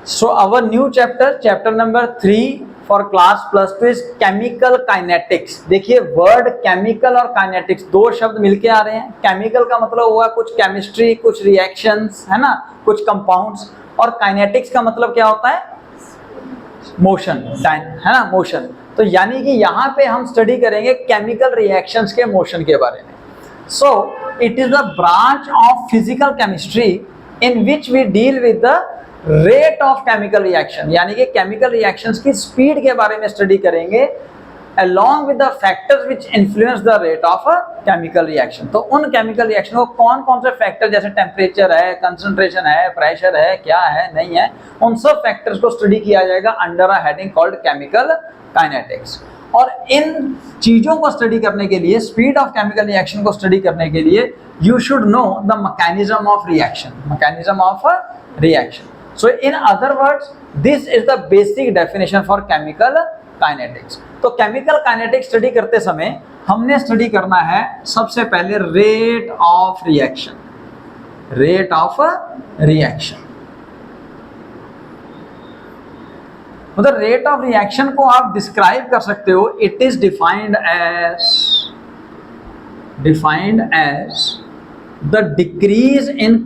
So our new chapter number 3 for class +2 is chemical kinetics. देखिए word chemical और kinetics दो शब्द मिलके आ रहे हैं. केमिकल का मतलब हुआ कुछ केमिस्ट्री, कुछ रिएक्शंस, है ना, कुछ कंपाउंड्स, और काइनेटिक्स का मतलब क्या होता है? मोशन, है ना, मोशन. तो यानी कि यहाँ पे हम स्टडी करेंगे केमिकल रिएक्शंस के मोशन के बारे में. So it is the branch of physical chemistry in which we deal with the rate of chemical reaction, यानी कि केमिकल रिएक्शंस की स्पीड के बारे में स्टडी करेंगे along with the factors which influence the rate of a chemical reaction. तो उन chemical reaction को कौन कौन से फैक्टर, जैसे टेम्परेचर है, कंसंट्रेशन है, प्रेशर है, क्या है, नहीं है, उन सब फैक्टर्स को स्टडी किया जाएगा under a heading called chemical kinetics. और इन चीजों को स्टडी करने के लिए, स्पीड ऑफ केमिकल रिएक्शन को स्टडी करने के लिए, you should know the mechanism of reaction. So in other words, this is the basic definition for chemical kinetics. तो chemical kinetics स्टडी करते समय हमने स्टडी करना है सबसे पहले रेट ऑफ रिएक्शन. मतलब रेट ऑफ रिएक्शन को आप डिस्क्राइब कर सकते हो. It is defined as the decrease in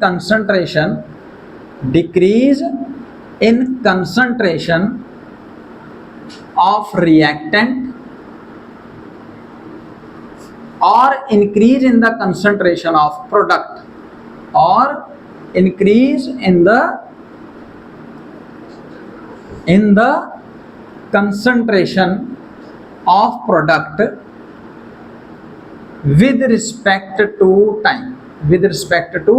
concentration of reactant or increase in the concentration of product, or increase in the concentration of product with respect to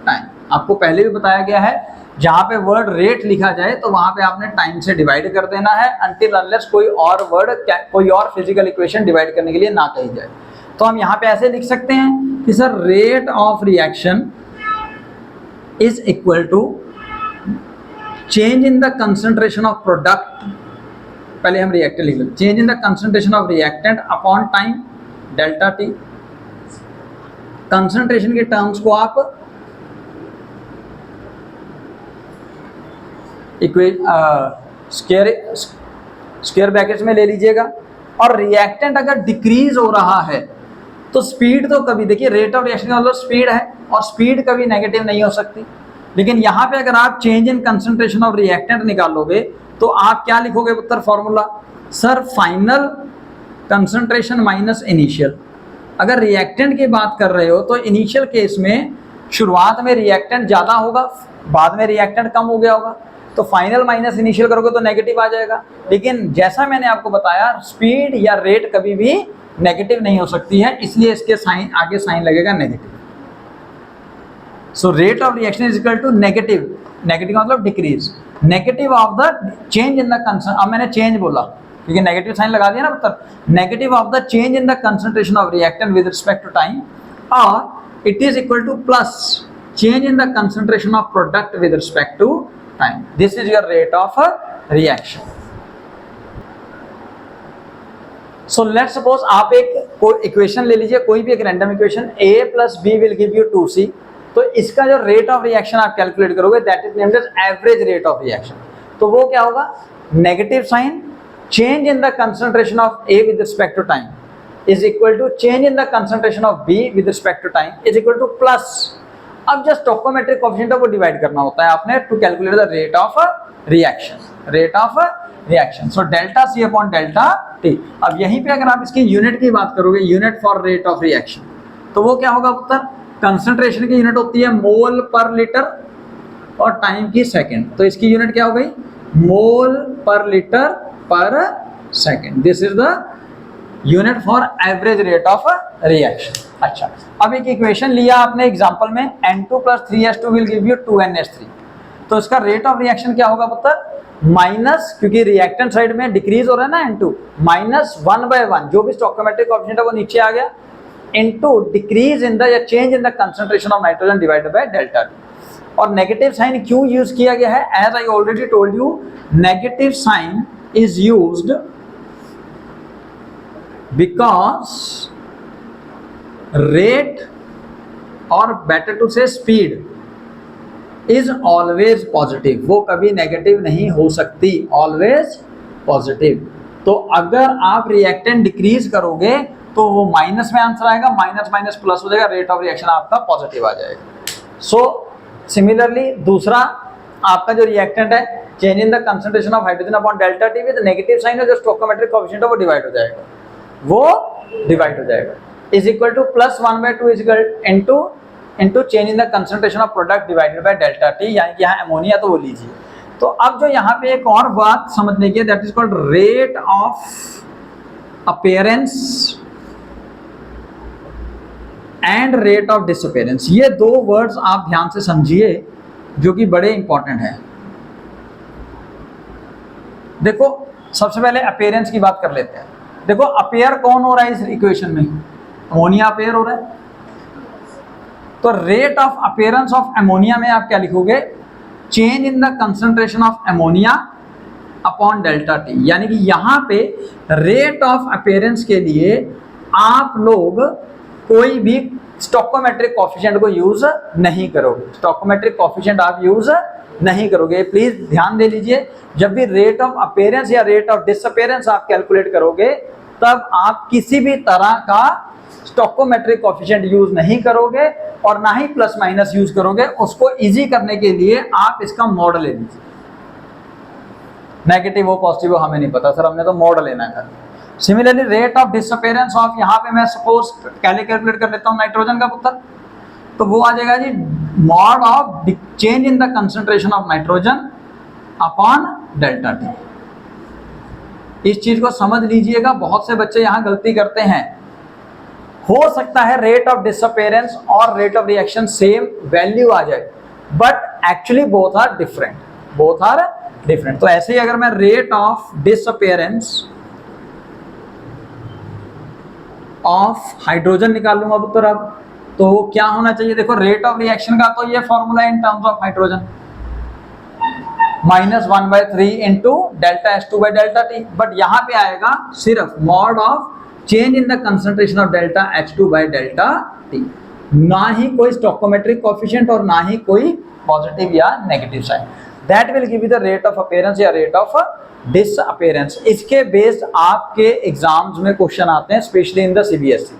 time. आपको पहले भी बताया गया है, जहां पे वर्ड रेट लिखा जाए तो वहां पे आपने टाइम से डिवाइड कर देना है अनटिल अनलेस कोई और फिजिकल इक्वेशन डिवाइड करने के लिए ना कही जाए. तो हम यहाँ पे ऐसे लिख सकते हैं कि sir rate of reaction is equal to change in the concentration of product. पहले हम रिएक्टेंट लिख लेते, change in the concentration of reactant upon time delta T. Concentration के टर्म्स को आप स्क्वायर ब्रैकेट्स में ले लीजिएगा. और रिएक्टेंट अगर डिक्रीज हो रहा है तो स्पीड तो कभी, देखिए रेट ऑफ रिएक्शन का मतलब स्पीड है, और स्पीड कभी नेगेटिव नहीं हो सकती. लेकिन यहाँ पे अगर आप change in concentration of reactant निकालोगे तो आप क्या लिखोगे उत्तर formula? Sir final concentration minus initial. अगर रिएक्टेंट की बात कर रहे हो तो इनिशियल केस में शुरुआत में रिएक्टेंट ज्यादा होगा, बाद में रिएक्टेंट कम हो गया होगा, तो फाइनल माइनस इनिशियल करोगे तो नेगेटिव आ जाएगा. लेकिन जैसा मैंने आपको बताया, स्पीड या रेट कभी भी नेगेटिव नहीं हो सकती है, इसलिए इसके साइन आगे साइन लगेगा negative. So rate of reaction is equal to negative मतलब decrease, negative of the change in the concentration. अब मैंने चेंज बोला क्योंकि नेगेटिव साइन लगा दिया ना उत्तर. Negative of the change in the concentration of reactant with respect to time, और it is equal to plus change in the concentration of product with respect to time. This is your rate of a reaction. So let's suppose आप एक equation ले लीजिए, कोई भी एक random equation, a plus b will give you 2c. तो इसका जो रेट ऑफ रिएक्शन आप कैलकुलेट करोगे that is named as average rate of reaction. तो वो क्या होगा? Negative sign change in the concentration of a with respect to time is equal to change in the concentration of b with respect to time is equal to plus. अब just stoichiometric coefficient को divide करना होता है आपने to calculate the rate of reaction. So delta C upon delta T. अब यहीं पे अगर आप इसकी यूनिट की बात करोगे, unit for rate of reaction, तो वो क्या होगा उत्तर? कंसंट्रेशन की यूनिट होती है मोल पर लीटर और टाइम की सेकंड. तो इसकी यूनिट क्या हो गई? मोल पर लीटर पर second. This is the unit for average rate of reaction. अच्छा, अब एक इक्वेशन लिया आपने एग्जांपल में, N2 + 3H2 will give you 2NH3. तो इसका रेट ऑफ रिएक्शन क्या होगा पुत्र? माइनस, क्योंकि रिएक्टेंट साइड में डिक्रीज हो रहा है ना N2, -1/1 जो भी स्टोइकोमेट्रिक कोएफिशिएंट है वो नीचे आ गया, इनटू डिक्रीज इन द या change in the concentration of nitrogen divided by delta T. और नेगेटिव साइन क्यों यूज किया गया है? As I already told you, negative sign is used because rate, or better to say speed, is always positive, वो कभी negative नहीं हो सकती, ऑलवेज पॉजिटिव। तो अगर आप रिएक्टेंट डिक्रीज करोगे तो वो माइनस में आंसर आएगा, माइनस माइनस प्लस हो जाएगा, रेट ऑफ रिएक्शन आपका पॉजिटिव आ जाएगा। सो सिमिलरली दूसरा आपका जो रिएक्टेंट है, change in the concentration of hydrogen upon delta T with negative sign है, जो स्टोइकोमेट्रिक कोएफिशिएंट है वो डिवाइड हो जाएगा, वो डिवाइड हो जाएगा, is equal to plus 1/2 is equal into change in the concentration of product divided by delta T, यानी कि यहाँ अमोनिया तो वो लीजिए। तो अब जो यहाँ पे एक और बात समझने की, that is called rate of appearance and rate of disappearance. ये दो वर्ड्स आप ध्यान से समझिए जो कि बड़े इंपॉर्टेंट हैं। देखो सबसे पहले अपीयरेंस की बात कर लेते हैं। देखो अपीयर कौन हो रहा है इस इक्वेशन में, अमोनिया अपीयर हो रहा है, तो rate of appearance of ammonia में आप क्या लिखोगे, change in the concentration of ammonia upon delta T, यानी कि यहाँ पे रेट ऑफ अपीयरेंस के लिए आप लोग कोई भी स्टोइकोमेट्रिक कोएफिशिएंट को यूज नहीं करोगे, स्टोइकोमेट्रिक कोएफिशिएंट आप यूज नहीं करोगे। प्लीज ध्यान दे लीजिए, जब भी रेट ऑफ अपीयरेंस या रेट ऑफ डिसअपीयरेंस आप कैलकुलेट करोगे तब आप किसी भी तरह का स्टोइकोमेट्रिक कोएफिशिएंट यूज नहीं करोगे और ना ही प्लस माइनस यूज करोगे। उसको इजी करने के लिए आप इसका मॉड ले लीजिए, नेगेटिव हो पॉजिटिव हो हमें नहीं पता सर, हमने तो मॉड लेना है। Similarly rate of disappearance of, यहाँ पे मैं सपोज कैलकुलेट कर लेता हूँ नाइट्रोजन का पुत्र, तो वो आ जाएगा जी mod of change in the concentration of nitrogen upon delta T. इस चीज को समझ लीजिएगा, बहुत से बच्चे यहाँ गलती करते हैं। हो सकता है रेट ऑफ डिसअपीयरेंस और rate of reaction same value आ जाए, but actually both are different, both are different. तो ऐसे ही अगर मैं rate of disappearance of hydrogen निकाल लूंगा पुत्र, अब तो क्या होना चाहिए, देखो रेट ऑफ रिएक्शन का तो ये formula in terms of hydrogen -1/3 into delta H2 by delta T, but यहाँ पे आएगा सिर्फ mod of change in the concentration of delta H2 by delta T, ना ही कोई स्टोइकोमेट्रिक कोएफिशिएंट और ना ही कोई पॉजिटिव या negative sign. That will give you the rate of appearance या रेट ऑफ डिसअपीयरेंस। इसके बेस्ड आपके एग्जाम्स में क्वेश्चन आते हैं, especially in the CBSE।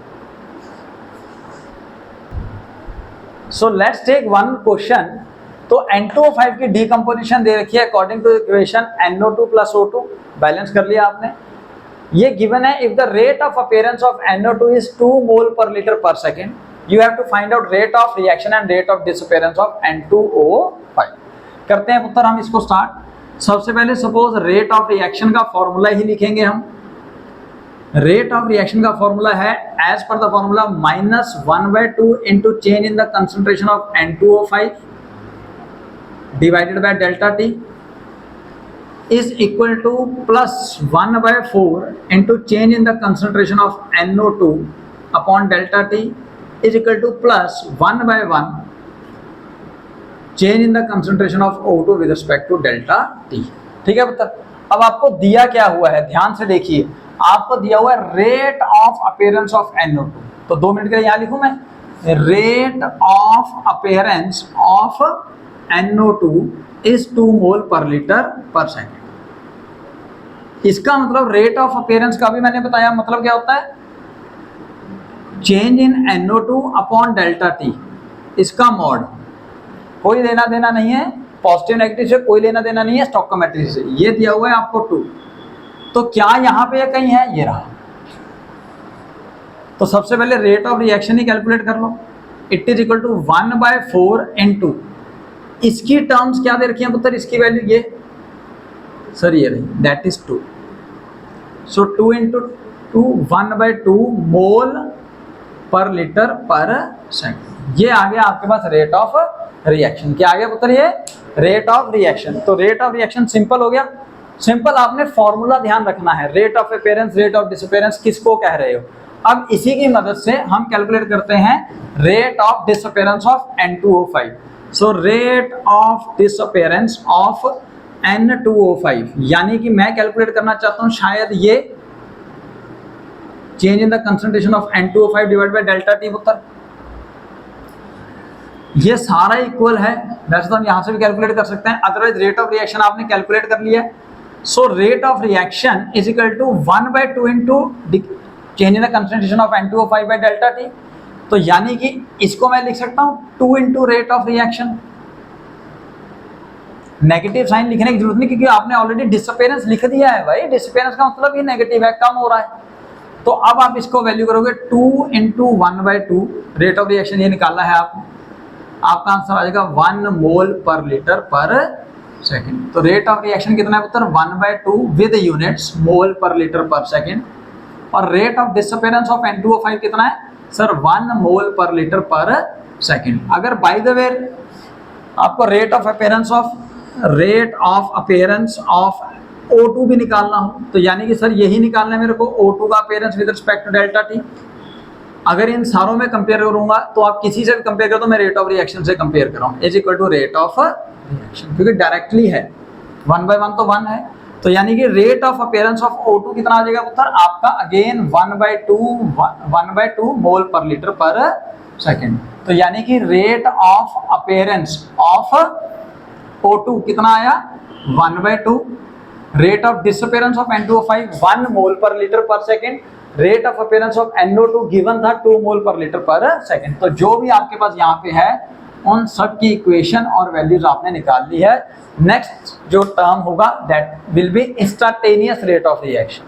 So let's take one question. तो N2O5 की डीकंपोजिशन दे रखी है according two equation NO2 + O2, balance कर लिया आपने। ये गिवन है, if the rate of appearance of NO2 is 2 mole per litre per second, you have to find out rate of reaction and rate of disappearance of N2O5। करते हैं पुत्र हम इसको स्टार्ट। सबसे पहले सपोज रेट ऑफ रिएक्शन का formula ही लिखेंगे हम। रेट ऑफ रिएक्शन का फॉर्मूला है as per the formula -1/2 into change in the concentration of N2O5 divided by delta T is equal to +1/4 into change in the concentration of NO2 upon delta T is equal to +1/1 change in the concentration of O2 with respect to delta T. ठीक है पुत्र, अब आपको दिया क्या हुआ है, ध्यान से देखिए, आपको दिया हुआ है rate of appearance of NO2। तो 2 मिनट के लिए यहां लिखूं मैं, rate of appearance of NO2 is 2 mole per litre per second. इसका मतलब रेट ऑफ अपीयरेंस का भी मैंने बताया, मतलब क्या होता है, चेंज इन NO2 अपॉन डेल्टा टी, इसका मॉड। कोई लेना देना नहीं है पॉजिटिव नेगेटिव से, कोई लेना देना नहीं है स्टोइकोमेट्रिक से। ये दिया हुआ है आपको 2, तो क्या यहाँ पे कहीं है, ये रहा। तो सबसे पहले रेट ऑफ रिएक्शन ही कैलकुलेट कर लो। It is equal to 1/4 into, इसकी टर्म्स क्या दे रखी है पुत्र, इसकी वैल्यू ये सर ये रही, that is 2। So 2 into 2 1/2 mole per litre per second. ये आ गया आपके पास रेट ऑफ रिएक्शन। क्या आ गया पुत्र, ये रेट ऑफ रिएक्शन। तो रेट ऑफ रिएक्शन सिंपल हो गया। सिंपल, आपने फॉर्मूला ध्यान रखना है, rate of appearance rate of disappearance किसको कह रहे हो। अब इसी की मदद से हम कैलकुलेट करते हैं rate of disappearance of N2O5। So rate of disappearance of N2O5, यानी कि मैं कैलकुलेट करना चाहता हूं शायद ये change in the concentration of N2O5 divide by delta T पुत्र। ये सारा इक्वल है, वैसे तो हम यहाँ से भी कैलकुलेट कर सकते हैं, अदरवाइज रेट ऑफ रिएक्शन आपने कैलकुलेट कर लिया है। So rate of reaction is equal to 1/2 into change in the concentration of N2O5 by delta T. तो यानी कि इसको मैं लिख सकता हूँ 2 into rate of reaction. Negative sign लिखने की जरूरत नहीं, क्योंकि आपने ऑलरेडी डिसअपेरेंस लिख दिया है भाई। डिसअपेरेंस का मतलब ये नेगेटिव है, कम हो रहा है। तो अब आप इसको वैल्यू करोगे 2 इंटू 1/2, रेट ऑफ रिएक्शन ये निकालना है आपको, आपका आंसर आ जाएगा 1 मोल पर लीटर पर सेकेंड। तो रेट ऑफ रिएक्शन कितना है उत्तर 1/2 with units mole per litre per second. और rate of disappearance of N2O5 कितना है सर 1 मोल पर लीटर पर सेकेंड। अगर बाय द वे आपको rate of appearance of O2 भी निकालना हो, तो यानी कि सर यही निकालना है मेरे को, O2 का appearance with respect to delta T. अगर इन सारों में कंपेयर करूंगा तो आप किसी से भी कंपेयर करो तो मैं रेट ऑफ रिएक्शन से कंपेयर कर रहा हूं, is equal to rate of reaction, क्योंकि डायरेक्टली है 1/1 तो 1 है। तो यानी कि rate of appearance of O2 कितना आ जाएगा उत्तर आपका अगेन 1/2 मोल पर लीटर पर सेकेंड। तो यानी कि rate of appearance of O2 कितना आया 1/2, rate of disappearance of N2O5 1 mole per litre per second, rate of appearance of NO2 given था 2 mole per litre per second. तो जो भी आपके पास यहाँ पे है उन सब की इक्वेशन और वैल्यूज आपने निकाल ली है। नेक्स्ट जो टर्म होगा that will be instantaneous rate of reaction.